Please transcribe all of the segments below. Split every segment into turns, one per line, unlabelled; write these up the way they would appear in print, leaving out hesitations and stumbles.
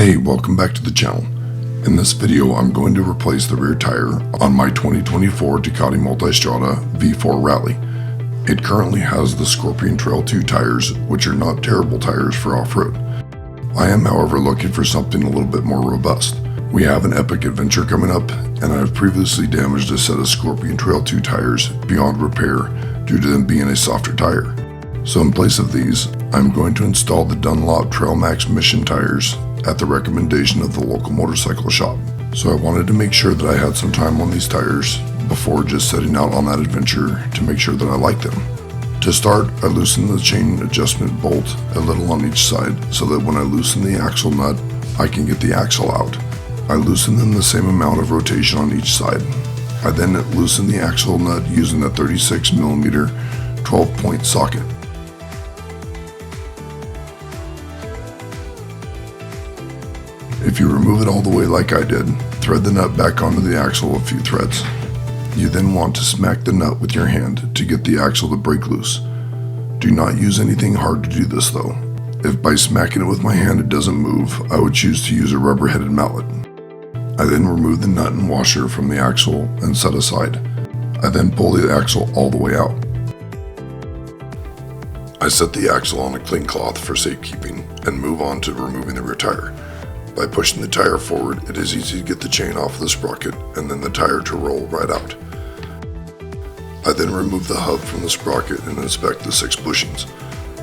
Hey, welcome back to the channel. In this video, I'm going to replace the rear tire on my 2024 Ducati Multistrada V4 Rally. It currently has the Scorpian Trail II tires, which are not terrible tires for off-road. I am, however, looking for something a little bit more robust. We have an epic adventure coming up, and I have previously damaged a set of Scorpion Trail II tires beyond repair due to them being a softer tire. So in place of these, I'm going to install the Dunlop Trail Max Mission tires at the recommendation of the local motorcycle shop. So I wanted to make sure that I had some time on these tires before just setting out on that adventure to make sure that I like them. To start, I loosened the chain adjustment bolt a little on each side so that when I loosen the axle nut, I can get the axle out. I loosened them the same amount of rotation on each side. I then loosened the axle nut using a 36mm 12-point socket. If you remove it all the way like I did, thread the nut back onto the axle a few threads. You then want to smack the nut with your hand to get the axle to break loose. Do not use anything hard to do this though. If by smacking it with my hand it doesn't move, I would choose to use a rubber-headed mallet. I then remove the nut and washer from the axle and set aside. I then pull the axle all the way out. I set the axle on a clean cloth for safekeeping and move on to removing the rear tire. By pushing the tire forward, it is easy to get the chain off the sprocket and then the tire to roll right out. I then remove the hub from the sprocket and inspect the 6 bushings.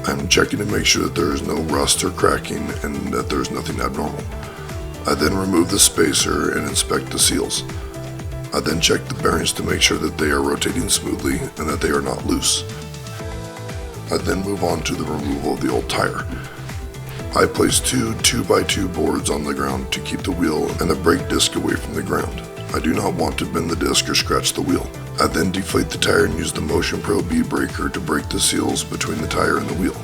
I am checking to make sure that there is no rust or cracking and that there is nothing abnormal. I then remove the spacer and inspect the seals. I then check the bearings to make sure that they are rotating smoothly and that they are not loose. I then move on to the removal of the old tire. I place 2 2x2 boards on the ground to keep the wheel and the brake disc away from the ground. I do not want to bend the disc or scratch the wheel. I then deflate the tire and use the Motion Pro bead breaker to break the seals between the tire and the wheel.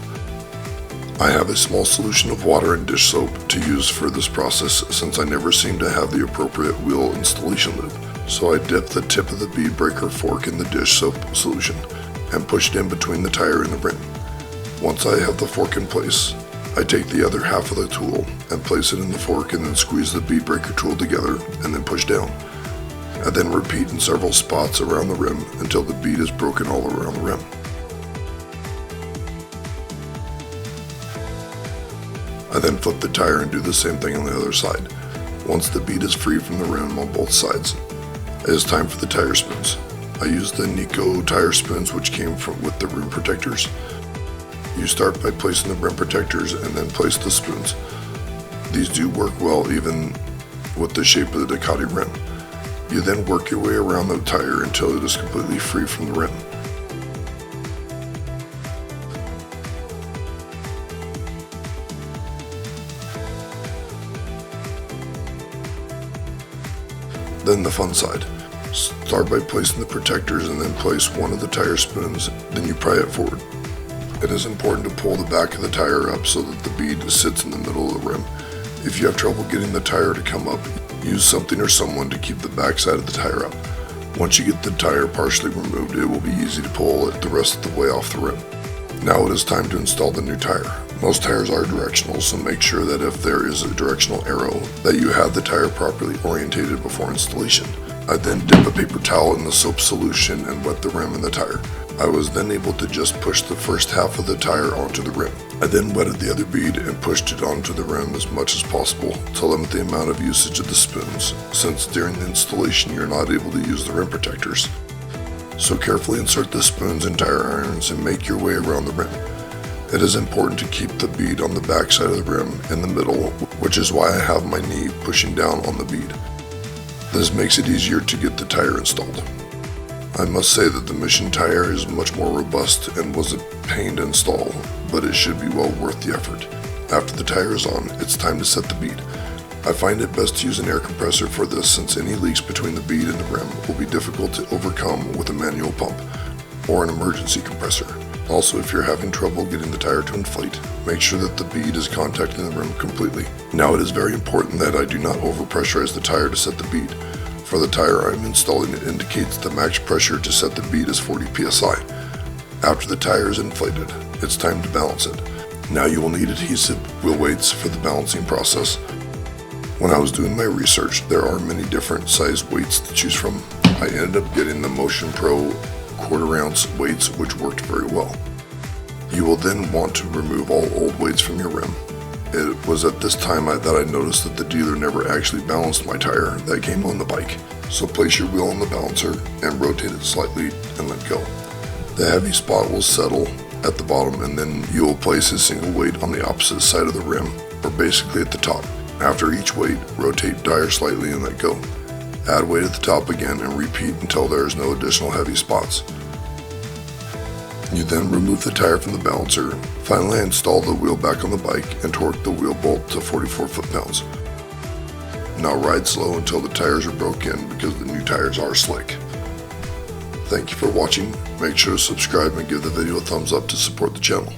I have a small solution of water and dish soap to use for this process since I never seem to have the appropriate wheel installation lube. So I dip the tip of the bead breaker fork in the dish soap solution and push it in between the tire and the rim. Once I have the fork in place, I take the other half of the tool and place it in the fork and then squeeze the bead breaker tool together and then push down. I then repeat in several spots around the rim until the bead is broken all around the rim. I then flip the tire and do the same thing on the other side. Once the bead is free from the rim on both sides, it is time for the tire spoons. I use the Nico tire spoons which came with the rim protectors. You start by placing the rim protectors and then place the spoons. These do work well even with the shape of the Ducati rim. You then work your way around the tire until it is completely free from the rim. Then the fun side. Start by placing the protectors and then place one of the tire spoons, then you pry it forward. It is important to pull the back of the tire up so that the bead sits in the middle of the rim. If you have trouble getting the tire to come up, use something or someone to keep the back side of the tire up. Once you get the tire partially removed, it will be easy to pull it the rest of the way off the rim. Now it is time to install the new tire. Most tires are directional, so make sure that if there is a directional arrow, that you have the tire properly orientated before installation. I then dip a paper towel in the soap solution and wet the rim and the tire. I was then able to just push the first half of the tire onto the rim. I then wetted the other bead and pushed it onto the rim as much as possible to limit the amount of usage of the spoons, since during the installation you're not able to use the rim protectors. So carefully insert the spoons and tire irons and make your way around the rim. It is important to keep the bead on the back side of the rim in the middle, which is why I have my knee pushing down on the bead. This makes it easier to get the tire installed. I must say that the Mission tire is much more robust and was a pain to install, but it should be well worth the effort. After the tire is on, it's time to set the bead. I find it best to use an air compressor for this since any leaks between the bead and the rim will be difficult to overcome with a manual pump or an emergency compressor. Also, if you're having trouble getting the tire to inflate, make sure that the bead is contacting the rim completely. Now it is very important that I do not overpressurize the tire to set the bead. For the tire I'm installing, it indicates the max pressure to set the bead is 40 psi. After the tire is inflated, it's time to balance it. Now you will need adhesive wheel weights for the balancing process. When I was doing my research, there are many different size weights to choose from. I ended up getting the Motion Pro 1/4 ounce weights, which worked very well. You will then want to remove all old weights from your rim. It was at this time that I noticed that the dealer never actually balanced my tire that came on the bike. So place your wheel on the balancer and rotate it slightly and let go. The heavy spot will settle at the bottom, and then you will place a single weight on the opposite side of the rim, or basically at the top. After each weight, rotate tire slightly and let go. Add weight at the top again and repeat until there is no additional heavy spots. You then remove the tire from the balancer. Finally, install the wheel back on the bike and torque the wheel bolt to 44 foot-pounds. Now ride slow until the tires are broken because the new tires are slick. Thank you for watching. Make sure to subscribe and give the video a thumbs up to support the channel.